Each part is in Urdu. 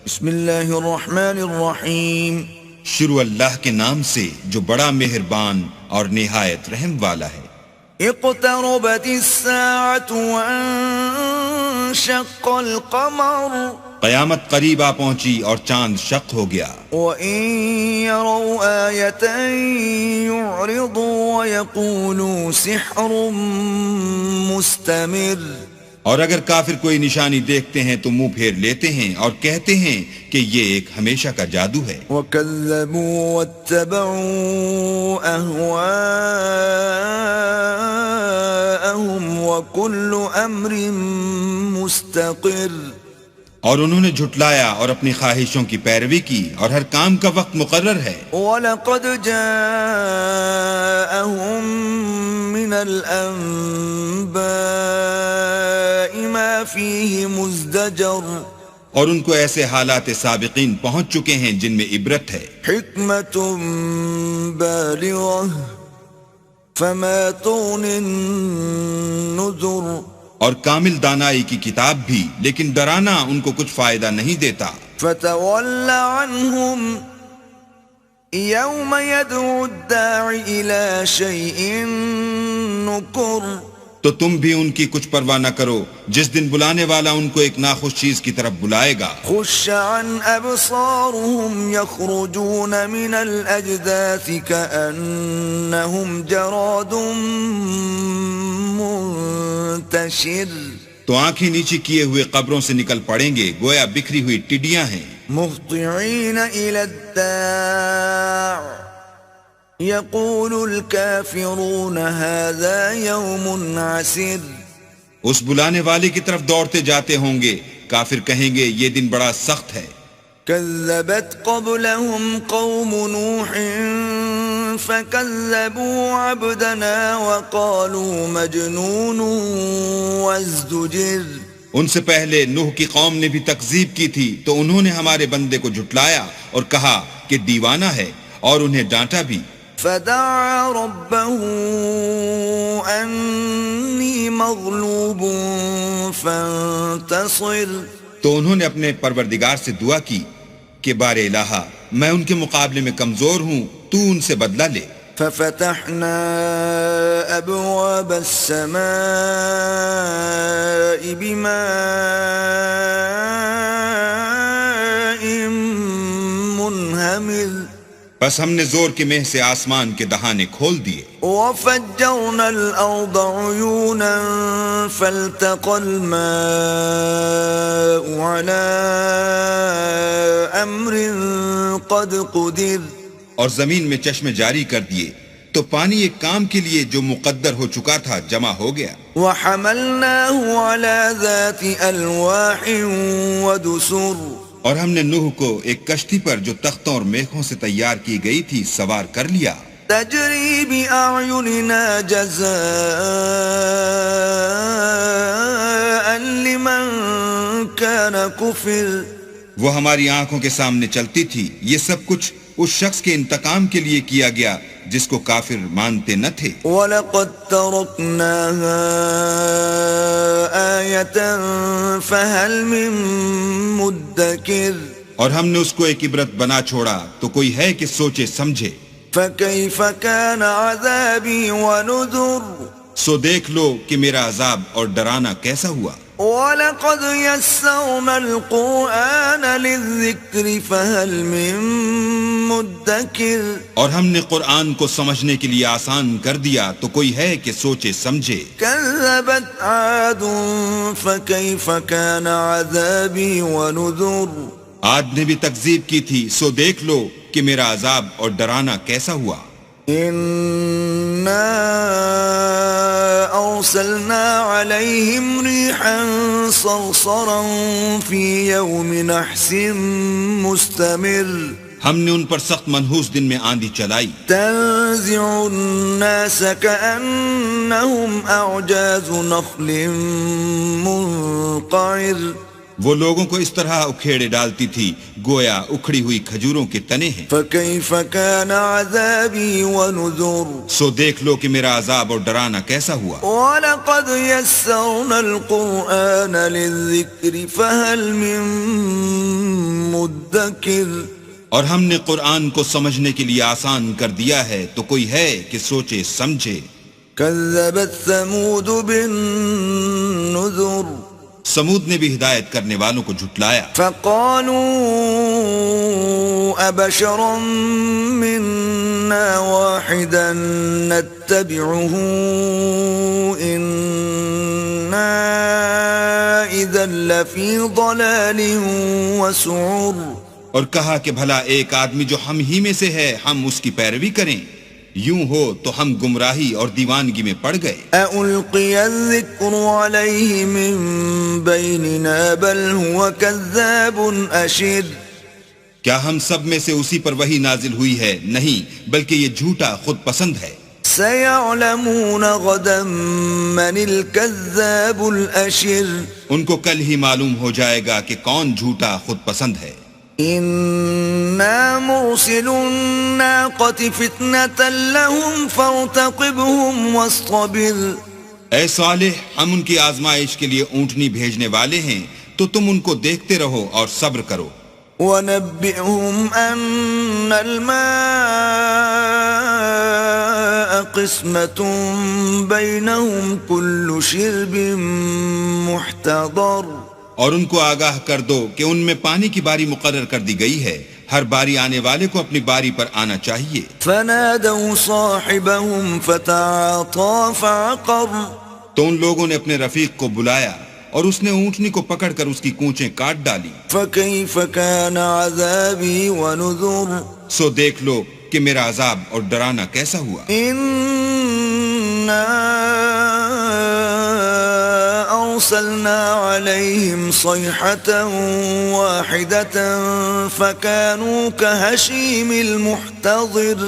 بسم اللہ الرحمن الرحیم. شروع اللہ کے نام سے جو بڑا مہربان اور نہایت رحم والا ہے. اقتربت الساعة وانشق القمر. قیامت قریب آ پہنچی اور چاند شق ہو گیا. وَإِن يَرَوْا آيَةً يُعْرِضُوا وَيَقُولُوا سِحْرٌ مُسْتَمِرٌ. اور اگر کافر کوئی نشانی دیکھتے ہیں تو منہ پھیر لیتے ہیں اور کہتے ہیں کہ یہ ایک ہمیشہ کا جادو ہے. وَكَذَّبُوا وَاتَّبَعُوا أَهْوَاءَهُمْ وَكُلُّ أَمْرٍ مُسْتَقِرٌ. اور انہوں نے جھٹلایا اور اپنی خواہشوں کی پیروی کی اور ہر کام کا وقت مقرر ہے. وَلَقَدْ جَاءَهُم مِّنَ الْأَنبَاءِ مَا فِيهِ مُزْدَجَرٌ. اور ان کو ایسے حالات سابقین پہنچ چکے ہیں جن میں عبرت ہے. حِكْمَةٌ بَالِغَةٌ فَمَا تُغْنِ النُّذُرُ. اور کامل دانائی کی کتاب بھی، لیکن ڈرانا ان کو کچھ فائدہ نہیں دیتا. فَتَوَلَّ عَنْهُمْ يَوْمَ يَدْعُ الدَّاعِ إِلَى شَيْءٍ نُكُرٍ. تو تم بھی ان کی کچھ پرواہ نہ کرو جس دن بلانے والا ان کو ایک ناخوش چیز کی طرف بلائے گا. خُشَّ عَنْ أَبْصَارُهُمْ يَخْرُجُونَ مِنَ الْأَجْدَاثِ كَأَنَّهُمْ جَرَادٌ منتشر. تو آنکھیں نیچی کیے ہوئے قبروں سے نکل پڑیں گے گویا بکھری ہوئی ٹڈیاں ہیں. مُهْطِعِينَ إِلَى الدَّاعِ يَقُولُ الْكَافِرُونَ هَذَا يَوْمٌ عَسِرٌ. اس بلانے والے کی طرف دوڑتے جاتے ہوں گے، کافر کہیں گے یہ دن بڑا سخت ہے. كذبت قبلهم قوم نوح فكذبوا عبدنا وقالوا مجنون وازدجر. ان سے پہلے نوح کی قوم نے بھی تکذیب کی تھی تو انہوں نے ہمارے بندے کو جھٹلایا اور کہا کہ دیوانہ ہے، اور انہیں ڈانٹا بھی. فدعا ربه أني مغلوب فانتصر. تو انہوں نے اپنے پروردگار سے دعا کی کہ بار الہا میں ان کے مقابلے میں کمزور ہوں، تو ان سے بدلہ لے. ففتحنا أبواب السماء بماء منهمر. بس ہم نے زور کے مہ سے آسمان کے دہانے کھول دیے. وفجرنا الأرض عيونا فالتقى الماء على أمر قد قدر. اور زمین میں چشمے جاری کر دیے تو پانی ایک کام کے لیے جو مقدر ہو چکا تھا جمع ہو گیا. وحملناه على ذات ألواح ودسر. اور ہم نے نوح کو ایک کشتی پر جو تختوں اور میخوں سے تیار کی گئی تھی سوار کر لیا. تجری بأعيننا جزاء لمن كان كفر. وہ ہماری آنکھوں کے سامنے چلتی تھی. یہ سب کچھ اس شخص کے انتقام کے لیے کیا گیا جس کو کافر مانتے نہ تھے. وَلَقَدْ تَرَكْنَاهَا آيَةً فَهَلْ مِن مُدَّكِرٍ. اور ہم نے اس کو ایک عبرت بنا چھوڑا تو کوئی ہے کہ سوچے سمجھے. فَكَيْفَ كَانَ عَذَابِي وَنُذُرِ. سو دیکھ لو کہ میرا عذاب اور ڈرانا کیسا ہوا. وَلَقَدْ يَسَّرْنَا الْقُرْآنَ لِلذِّكْرِ فَهَلْ مِن مُدَّكِرٍ. اور ہم نے قرآن کو سمجھنے کے لیے آسان کر دیا تو کوئی ہے کہ سوچے سمجھے. كذبت عاد فكيف كان عذابي ونذر. عاد نے بھی تکذیب کی تھی، سو دیکھ لو کہ میرا عذاب اور ڈرانا کیسا ہوا. إنا أرسلنا عليهم ريحا صرصرا في يوم نحس مستمر. ہم نے ان پر سخت منحوس دن میں آندھی چلائی. تنزع الناس كأنهم أعجاز نخل منقعر. وہ لوگوں کو اس طرح اکھیڑے ڈالتی تھی گویا اکھڑی ہوئی کھجوروں کے تنے ہیں. فكيف كان عذابي ونذر سو دیکھ لو کہ میرا عذاب اور ڈرانا کیسا ہوا. ولقد يسرنا القرآن للذكر فهل من مدكر اور ہم نے قرآن کو سمجھنے کے لیے آسان کر دیا ہے تو کوئی ہے کہ سوچے سمجھے. كذبت ثمود بالنذر سمود نے بھی ہدایت کرنے والوں کو جھٹلایا. فقالوا أبشرا منا واحدا نتبعه إنا إذا لفي ضلال وسعر اور کہا کہ بھلا ایک آدمی جو ہم ہی میں سے ہے ہم اس کی پیروی کریں، یوں ہو تو ہم گمراہی اور دیوانگی میں پڑ گئے. ألقي الذكر عليه من بيننا بل هو كذاب أشر کیا ہم سب میں سے اسی پر وحی نازل ہوئی ہے؟ نہیں، بلکہ یہ جھوٹا خود پسند ہے. سيعلمون غدا من الكذاب الأشر ان کو کل ہی معلوم ہو جائے گا کہ کون جھوٹا خود پسند ہے. إنا مرسل الناقة فتنة لهم فارتقبهم واصطبر اے صالح، ہم ان کی آزمائش کے لیے اونٹنی بھیجنے والے ہیں تو تم ان کو دیکھتے رہو اور صبر کرو. ونبئهم أن الماء قسمة بينهم كل شرب محتضر اور ان کو آگاہ کر دو کہ ان میں پانی کی باری مقرر کر دی گئی ہے، ہر باری آنے والے کو اپنی باری پر آنا چاہیے. فنادوا صاحبهم فتعاطى فعقر تو ان لوگوں نے اپنے رفیق کو بلایا اور اس نے اونٹنی کو پکڑ کر اس کی کونچیں کاٹ ڈالی. فكيف كان عذابي ونذر سو دیکھ لو کہ میرا عذاب اور ڈرانا کیسا ہوا. أرسلنا عليهم صيحة واحدة فكانوا كهشيم المحتضر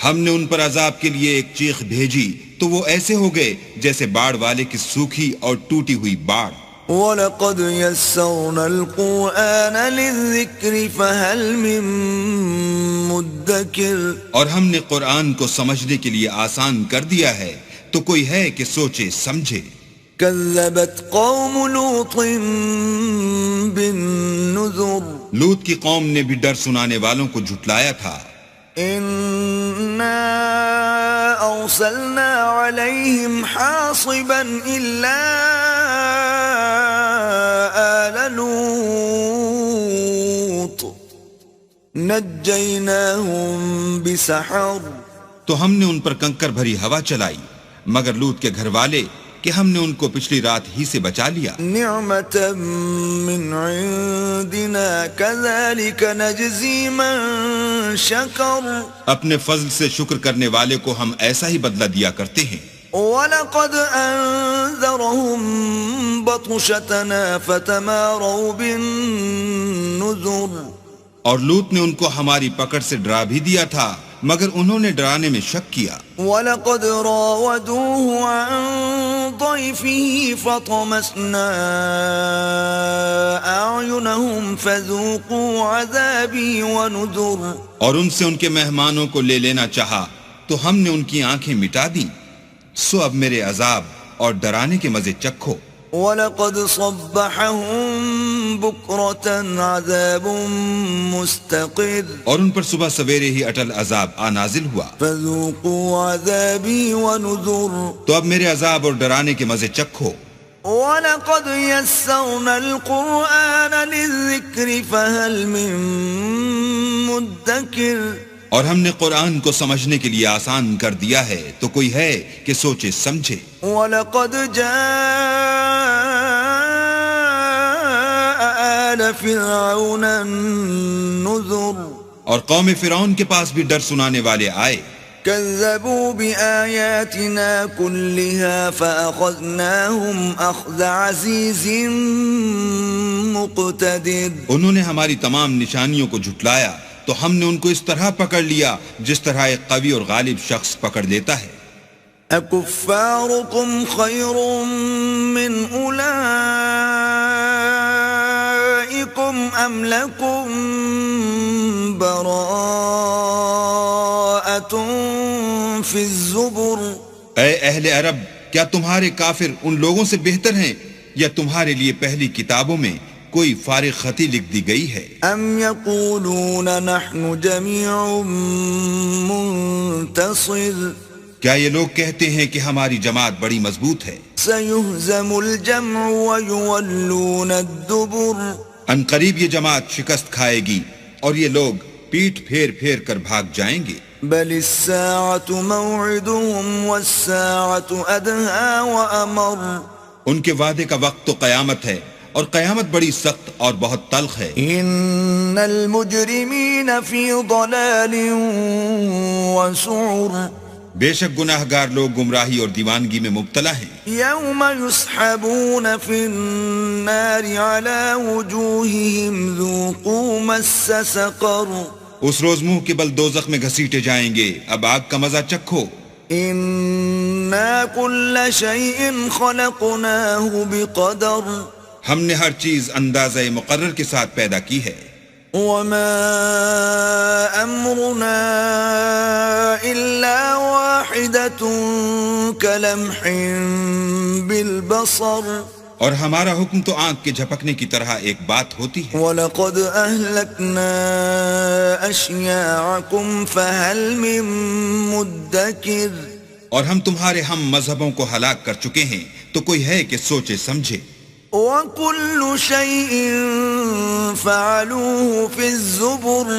ہم نے ان پر عذاب کے لیے ایک چیخ بھیجی تو وہ ایسے ہو گئے جیسے باڑ والے کی سوکھی اور ٹوٹی ہوئی باڑ. وَلَقَدْ يَسَّرْنَا الْقُرْآنَ لِلذِّكْرِ فَهَلْ مِن مُدَّكِرٍ اور ہم نے قرآن کو سمجھنے کے لیے آسان کر دیا ہے تو کوئی ہے کہ سوچے سمجھے. كذبت قوم لوط بالنذر لوط کی قوم نے بھی ڈر سنانے والوں کو جھٹلایا تھا. إنا أرسلنا عليهم حاصبا إلا آل لوط نجيناهم بسحر تو ہم نے ان پر کنکر بھری ہوا چلائی مگر لوط کے گھر والے کہ ہم نے ان کو پچھلی رات ہی سے بچا لیا. نعمة من عندنا كذلك نجزي من شكر اپنے فضل سے شکر کرنے والے کو ہم ایسا ہی بدلہ دیا کرتے ہیں. وَلَقَدْ أَنذَرَهُمْ بَطْشَتَنَا فَتَمَارَوْا بِالنُّذُرِ اور لوط نے ان کو ہماری پکڑ سے ڈرا بھی دیا تھا مگر انہوں نے ڈرانے میں شک کیا. وَلَقَدْ رَاوَدُوهُ عَنْ ضَيْفِهِ فَطَمَسْنَا أَعْيُنَهُمْ فَذُوقُوا عَذَابِي وَنُذُرِ اور ان سے ان کے مہمانوں کو لے لینا چاہا تو ہم نے ان کی آنکھیں مٹا دی، سو اب میرے عذاب اور ڈرانے کے مزے چکھو. وَلَقَدْ صَبَّحَهُمْ بُكْرَةً عَذَابٌ مُسْتَقِرٌ اور ان پر صبح سویرے ہی اٹل عذاب نازل ہوا. فَذُوقُوا عَذَابِي وَنُذُرِ تو اب میرے عذاب اور ڈرانے کے مزے چکھو. وَلَقَدْ يَسَّرْنَا الْقُرْآنَ لِلذِّكْرِ فَهَلْ مِن مُدَّكِرٍ اور ہم نے قرآن کو سمجھنے کے لیے آسان کر دیا ہے تو کوئی ہے کہ سوچے سمجھے. وَلَقَدْ جَاءَ آلَ فِرْعَوْنَ النُّذُرُ اور قوم فرعون کے پاس بھی ڈر سنانے والے آئے. كَذَّبُوا بِآيَاتِنَا كُلِّهَا فَأَخَذْنَاهُمْ أَخْذَ عَزِيزٍ مُقْتَدِرٍ انہوں نے ہماری تمام نشانیوں کو جھٹلایا تو ہم نے ان کو اس طرح پکڑ لیا جس طرح ایک قوی اور غالب شخص پکڑ لیتا ہے. أَكُفَّارُكُمْ خَيْرٌ مِّنْ أُولَئِكَ بكم أم لكم براءة في الزبر اے اہل عرب، کیا تمہارے کافر ان لوگوں سے بہتر ہیں یا تمہارے لیے پہلی کتابوں میں کوئی فارغ خطی لکھ دی گئی ہے؟ ام يقولون نحن جميع منتصر کیا یہ لوگ کہتے ہیں کہ ہماری جماعت بڑی مضبوط ہے؟ سيهزم الجمع ويولون الدبر ان قریب یہ جماعت شکست کھائے گی اور یہ لوگ پیٹھ پھیر پھیر کر بھاگ جائیں گے۔ بل الساعة موعدهم والساعة أدهى وأمر ان کے وعدے کا وقت تو قیامت ہے، اور قیامت بڑی سخت اور بہت تلخ ہے۔ إن المجرمين في ضلال وسعر بے شک گناہ گار لوگ گمراہی اور دیوانگی میں مبتلا ہیں۔ يوم يسحبون في النار على وجوههم ذوقوا مس سقر اس روز منہ کے بل دوزخ میں گھسیٹے جائیں گے، اب آگ کا مزہ چکھو۔ إنا كل شيء خلقناه بقدر ہم نے ہر چیز اندازہ مقرر کے ساتھ پیدا کی ہے۔ وما أمرنا إلا واحدة كلمح بالبصر اور ہمارا حکم تو آنکھ کے جھپکنے کی طرح ایک بات ہوتی ہے۔ وَلَقَدْ أَهْلَكْنَا أَشْيَاعَكُمْ فَهَلْ مِن مُدَّكِرٍ اور ہم تمہارے ہم مذہبوں کو ہلاک کر چکے ہیں، تو کوئی ہے کہ سوچے سمجھے۔ وَكُلُّ شَيْءٍ فَعَلُوهُ فِي الزُّبُرِ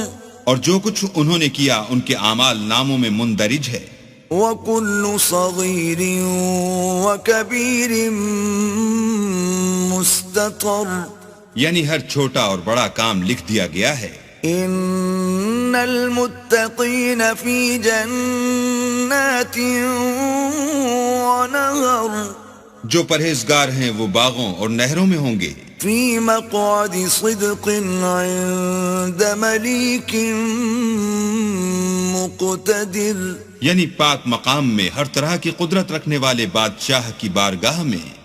اور جو کچھ انہوں نے کیا ان کے اعمال ناموں میں مندرج ہے۔ وَكُلُّ صَغِيرٍ وَكَبِيرٍ مُسْتَطَرٍ یعنی ہر چھوٹا اور بڑا کام لکھ دیا گیا ہے۔ ان المتقین فی جنات ونہر جو پرہیزگار ہیں وہ باغوں اور نہروں میں ہوں گے۔ فی مقعد صدق عند ملیک مقتدر یعنی پاک مقام میں ہر طرح کی قدرت رکھنے والے بادشاہ کی بارگاہ میں۔